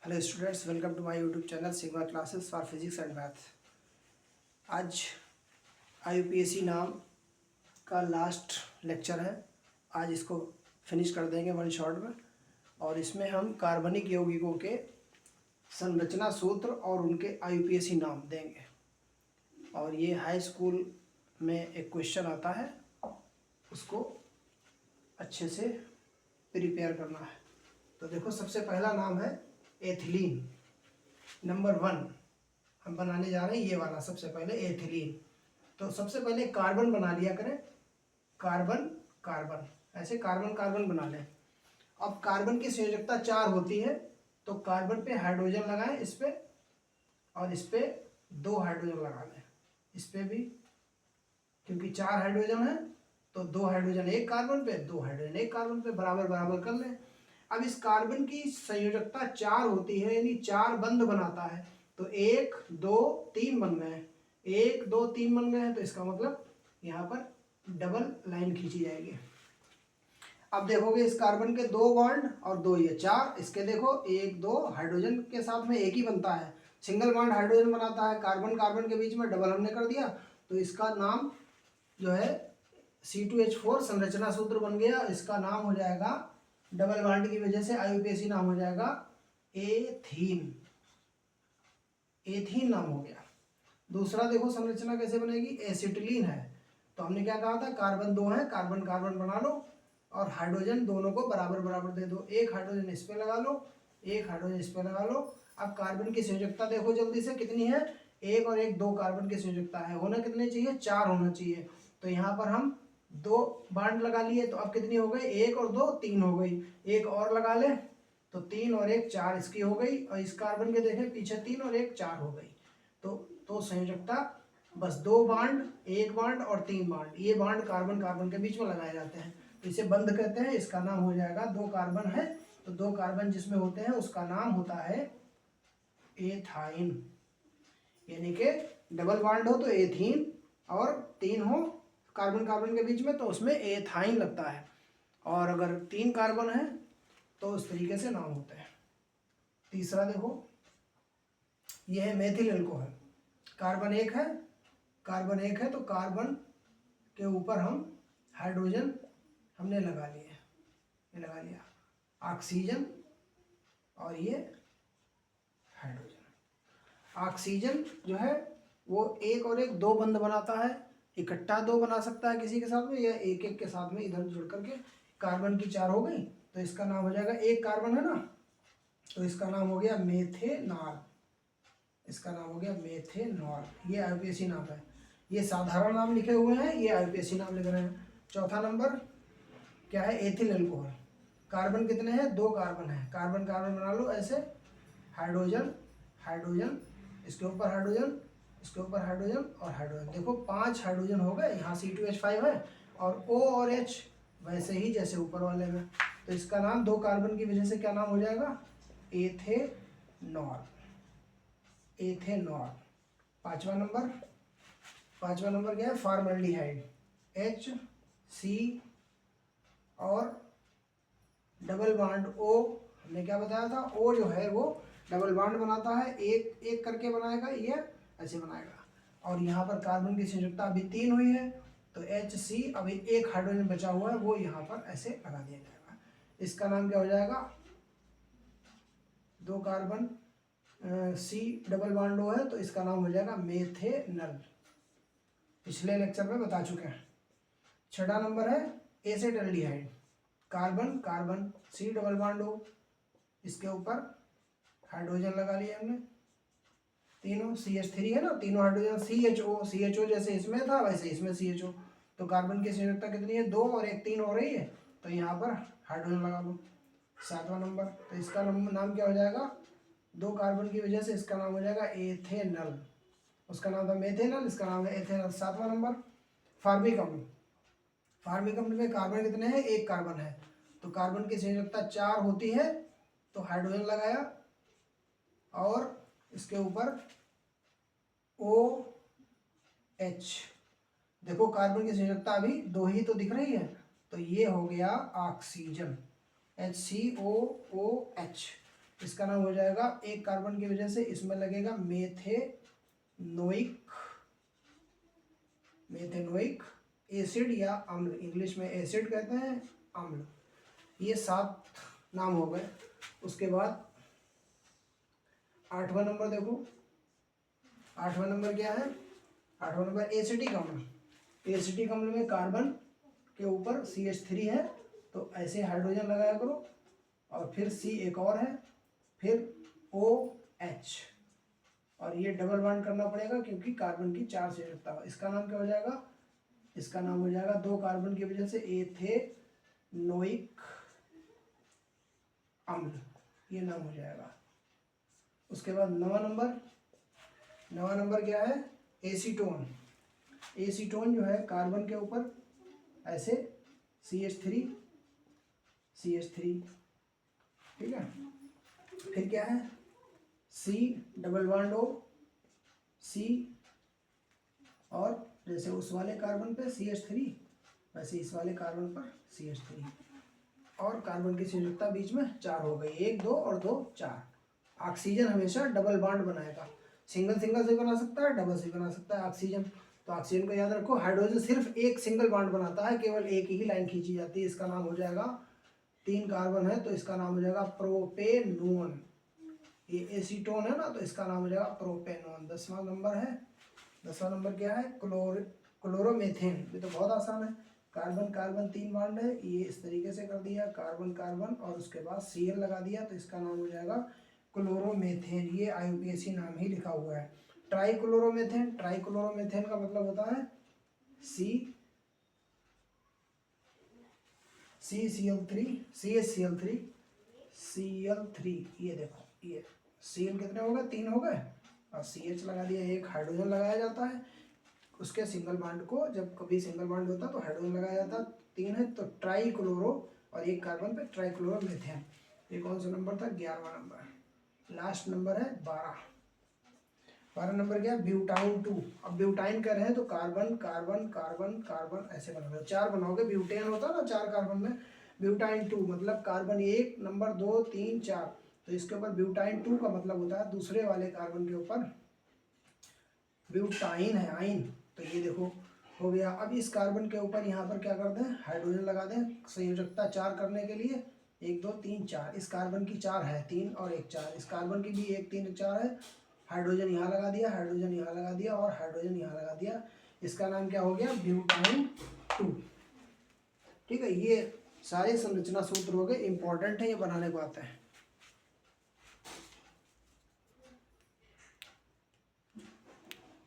Hello students, welcome to my YouTube channel Sigma Classes for physics and math. आज IUPAC नाम का last lecture है। आज इसको फिनिश कर देंगे वन शॉट में। और इसमें हम कार्बनिक यौगिकों के संरचना सूत्र और उनके IUPAC नाम देंगे। और ये हाई स्कूल में एक क्वेश्चन आता है, उसको अच्छे से प्रिपेयर करना है। तो देखो, सबसे पहला नाम है एथिलीन। नंबर 1 हम बनाने जा रहे हैं ये वाला। सबसे पहले एथिलीन। तो सबसे पहले कार्बन बना लिया करें। कार्बन कार्बन, ऐसे कार्बन कार्बन बना लें। अब कार्बन की संयोजकता 4 होती है, तो कार्बन पे हाइड्रोजन लगाएं इस पे, और इस पे 2 हाइड्रोजन लगा लें। इस पे भी, क्योंकि 4 हाइड्रोजन है तो 2 हाइड्रोजन एक कार्बन पे, 2 हाइड्रोजन एक कार्बन पे, बराबर बराबर कर लें। अब इस कार्बन की संयोजकता 4 होती है, यानी 4 बंध बनाता है। तो 1 2 3 बन गए, 1 2 3 बन गए हैं। तो इसका मतलब यहाँ पर डबल लाइन खींची जाएगी। अब देखोगे इस कार्बन के 2 बॉन्ड और 2 ये 4। इसके देखो 1 2 हाइड्रोजन के साथ में एक ही बनता है, सिंगल बॉन्ड हाइड्रोजन बनाता है। कार्बन कार्बन के बीच में डबल हमने कर दिया, तो इसका नाम जो है C2H4 संरचना सूत्र बन गया। इसका नाम हो जाएगा, डबल बॉन्ड की वजह से IUPAC नाम हो जाएगा एथीन। एथीन नाम हो गया। दूसरा देखो संरचना कैसे बनेगी, एसिटिलीन है। तो हमने क्या कहा था, कार्बन 2 है, कार्बन कार्बन बना लो और हाइड्रोजन दोनों को बराबर बराबर दे दो। एक हाइड्रोजन इस पे लगा लो, एक हाइड्रोजन इस पे लगा लो। अब कार्बन की संयोजकता देखो जल्दी से कितनी है, 1 और 1 2 कार्बन की संयोजकता है। होना कितने चाहिए, 4 होना चाहिए। तो यहाँ पर हम 2 बांड लगा लिए, तो अब कितनी हो गई, 1 और 2 3 हो गई। एक और लगा ले तो 3 और 1 4 इसकी हो गई। और इस कार्बन के देखें पीछे 3 और 1 4 हो गई। तो संयोजकता बस 2 बांड, 1 बांड और 3 बांड, ये बांड कार्बन कार्बन के बीच में लगाए जाते हैं। तो इसे बंध कहते हैं। इसका नाम हो जाएगा, 2 कार्बन है तो 2 कार्बन जिसमें होते हैं उसका नाम होता है एथाइन। यानी कि डबल बांड हो तो एथीन, और 3 हो कार्बन कार्बन के बीच में तो उसमें एथाइन लगता है। और अगर 3 कार्बन है तो उस तरीके से नाम होते हैं। तीसरा देखो, यह है मेथिल अल्कोहल। कार्बन 1 है, कार्बन 1 है तो कार्बन के ऊपर हम हाइड्रोजन हमने लगा लिए, ये लगा लिया ऑक्सीजन, और ये हाइड्रोजन। ऑक्सीजन जो है वो 1 और 1 2 बंध बनाता है। इकट्ठा 2 बना सकता है किसी के साथ में, या एक एक के साथ में इधर जुड़ करके। कार्बन की 4 हो गई, तो इसका नाम हो जाएगा, एक कार्बन है ना, तो इसका नाम हो गया मेथेनॉल। इसका नाम हो गया मेथेनॉल। ये IUPAC नाम है। ये साधारण नाम लिखे हुए हैं, ये IUPAC नाम लिख रहे हैं। चौथा नंबर क्या है, एथिल अल्कोहल। कार्बन कितने हैं, 2 कार्बन है, कार्बन कार्बन बना लो ऐसे, हाइड्रोजन हाइड्रोजन, इसके ऊपर हाइड्रोजन, इसके ऊपर हाइड्रोजन और हाइड्रोजन। देखो 5 हाइड्रोजन हो गए। यहाँ C2H5 है, और O और H वैसे ही जैसे ऊपर वाले में। तो इसका नाम 2 कार्बन की वजह से क्या नाम हो जाएगा, एथेनॉल। एथेनॉल। पांचवा नंबर क्या है, फॉर्मल्डिहाइड। HC और डबल बॉन्ड O, हमने क्या बताया था, O जो है वो डबल बॉन्ड बनाता है, एक एक करके बनाएगा, ये ऐसे बनाएगा। और यहाँ पर कार्बन की संयोजकता अभी 3 हुई है, तो HC, अभी एक हाइड्रोजन बचा हुआ है, वो यहाँ पर ऐसे लगा दिया जाएगा। इसका नाम क्या हो जाएगा, 2 carbon C double bond O है, तो इसका नाम हो जाएगा मेथेनल। पिछले लेक्चर में बता चुके हैं। छठा नंबर है acetaldehyde. Carbon carbon C double bond O, इसके ऊपर हाइड्रोजन लगा लिया हमने, तीनों CH3 है ना, तीनों हाइड्रोजन CHO जैसे इसमें था वैसे इसमें CHO। तो कार्बन की संयोजकता कितनी है, 2 और 1 3 हो रही है, तो यहाँ पर हाइड्रोजन लगा लो। 7वां नंबर, तो इसका नाम क्या हो जाएगा, 2 कार्बन की वजह से इसका नाम हो जाएगा एथेनल। उसका नाम था मेथेनल, इसका नाम है एथेनल। 7वां नंबर फॉर्मिक अम्ल। फॉर्मिक अम्ल में कार्बन कितने हैं, 1 कार्बन है, तो कार्बन की संयोजकता 4 होती है, तो हाइड्रोजन लगाया और इसके ऊपर OH। देखो कार्बन की संयोजकता अभी 2 ही तो दिख रही है, तो ये हो गया ऑक्सीजन, HCOOH। इसका नाम हो जाएगा, एक कार्बन की वजह से इसमें लगेगा मेथेनोइक एसिड या अम्ल, इंग्लिश में एसिड कहते हैं, अम्ल। ये 7 नाम हो गए। उसके बाद 8वां नंबर देखो, 8वां नंबर क्या है? 8वां नंबर एसिटिक अम्ल। एसिटिक अम्ल में कार्बन के ऊपर CH3 है, तो ऐसे हाइड्रोजन लगाया करो, और फिर C एक और है, फिर OH, और ये डबल बॉन्ड करना पड़ेगा क्योंकि कार्बन की 4 से जुड़ता है। इसका नाम क्या हो जाएगा? इसका नाम हो जाएगा, 2 कार्बन की वजह से एथेनोइक अम्ल, ये नाम हो जाएगा। उसके बाद 9वां नंबर क्या है? एसीटोन। एसीटोन जो है कार्बन के ऊपर ऐसे CH3, ठीक है। फिर क्या है? C double bond O, C, और जैसे उस वाले कार्बन पे CH3, वैसे इस वाले कार्बन पर CH3, और कार्बन की संयुक्ता बीच में 4 हो गई, 1 2 और 2 4। ऑक्सीजन हमेशा डबल बॉन्ड बनाएगा, सिंगल से बना सकता है, डबल से बना सकता है ऑक्सीजन। तो ऑक्सीजन को याद रखो, हाइड्रोजन सिर्फ एक सिंगल बॉन्ड बनाता है, केवल एक ही लाइन खींची जाती है। इसका नाम हो जाएगा, 3 कार्बन है तो इसका नाम हो जाएगा प्रोपेनोन। ये एसीटोन है ना, तो इसका नाम हो जाएगा प्रोपेनोन। 10वां नंबर है, 10वां नंबर क्या है? क्लोरोमेथेन। ये तो बहुत आसान है, कार्बन कार्बन 3 बॉन्ड है, ये इस तरीके से कर दिया, कार्बन कार्बन और उसके बाद Cl लगा दिया, तो इसका नाम हो जाएगा क्लोरोमेथेन। ये IUPAC नाम ही लिखा हुआ है। ट्राइक्लोरोमेथेन का मतलब होता है CH3, ये देखो, ये Cl कितने हो गए? 3 हो गए, और CH लगा दिया, एक हाइड्रोजन लगाया जाता है उसके सिंगल बॉन्ड को, जब कभी सिंगल बॉन्ड होता तो हाइड्रोजन लगाया जाता, 3 है तो ट्राइक्लोरो, और एक कार्बन पे ट्राइक्लोरोमेथेन। ये कौन सा नंबर था? 11वां नंबर। लास्ट नंबर है 12 नंबर क्या? ब्यूटाइन 2। अब ब्यूटाइन कर रहे हैं तो कार्बन कार्बन कार्बन कार्बन ऐसे बनाओगे, 4 बनाओगे। ब्यूटेन होता है ना 4 कार्बन में, ब्यूटाइन 2 मतलब कार्बन 1 नंबर 2 3 4, तो इसके ऊपर ब्यूटाइन 2 का मतलब होता है दूसरे वाले कार्बन के ऊपर ब्यूटाइन है, आइन। तो ये देखो हो गया। अब इस कार्बन के ऊपर यहाँ पर क्या कर दें? हाइड्रोजन लगा दें, संयोजकता 4 करने के लिए, 1 2 3 4। इस कार्बन की 4 है, 3 और 1 4। इस कार्बन की भी 1 3 4 है, हाइड्रोजन यहाँ लगा दिया, हाइड्रोजन यहाँ लगा दिया, और हाइड्रोजन यहाँ लगा दिया। इसका नाम क्या हो गया? ब्यूटाइन 2। ठीक है, ये सारे संरचना सूत्र हो गए, इंपॉर्टेंट है, ये बनाने को आते हैं।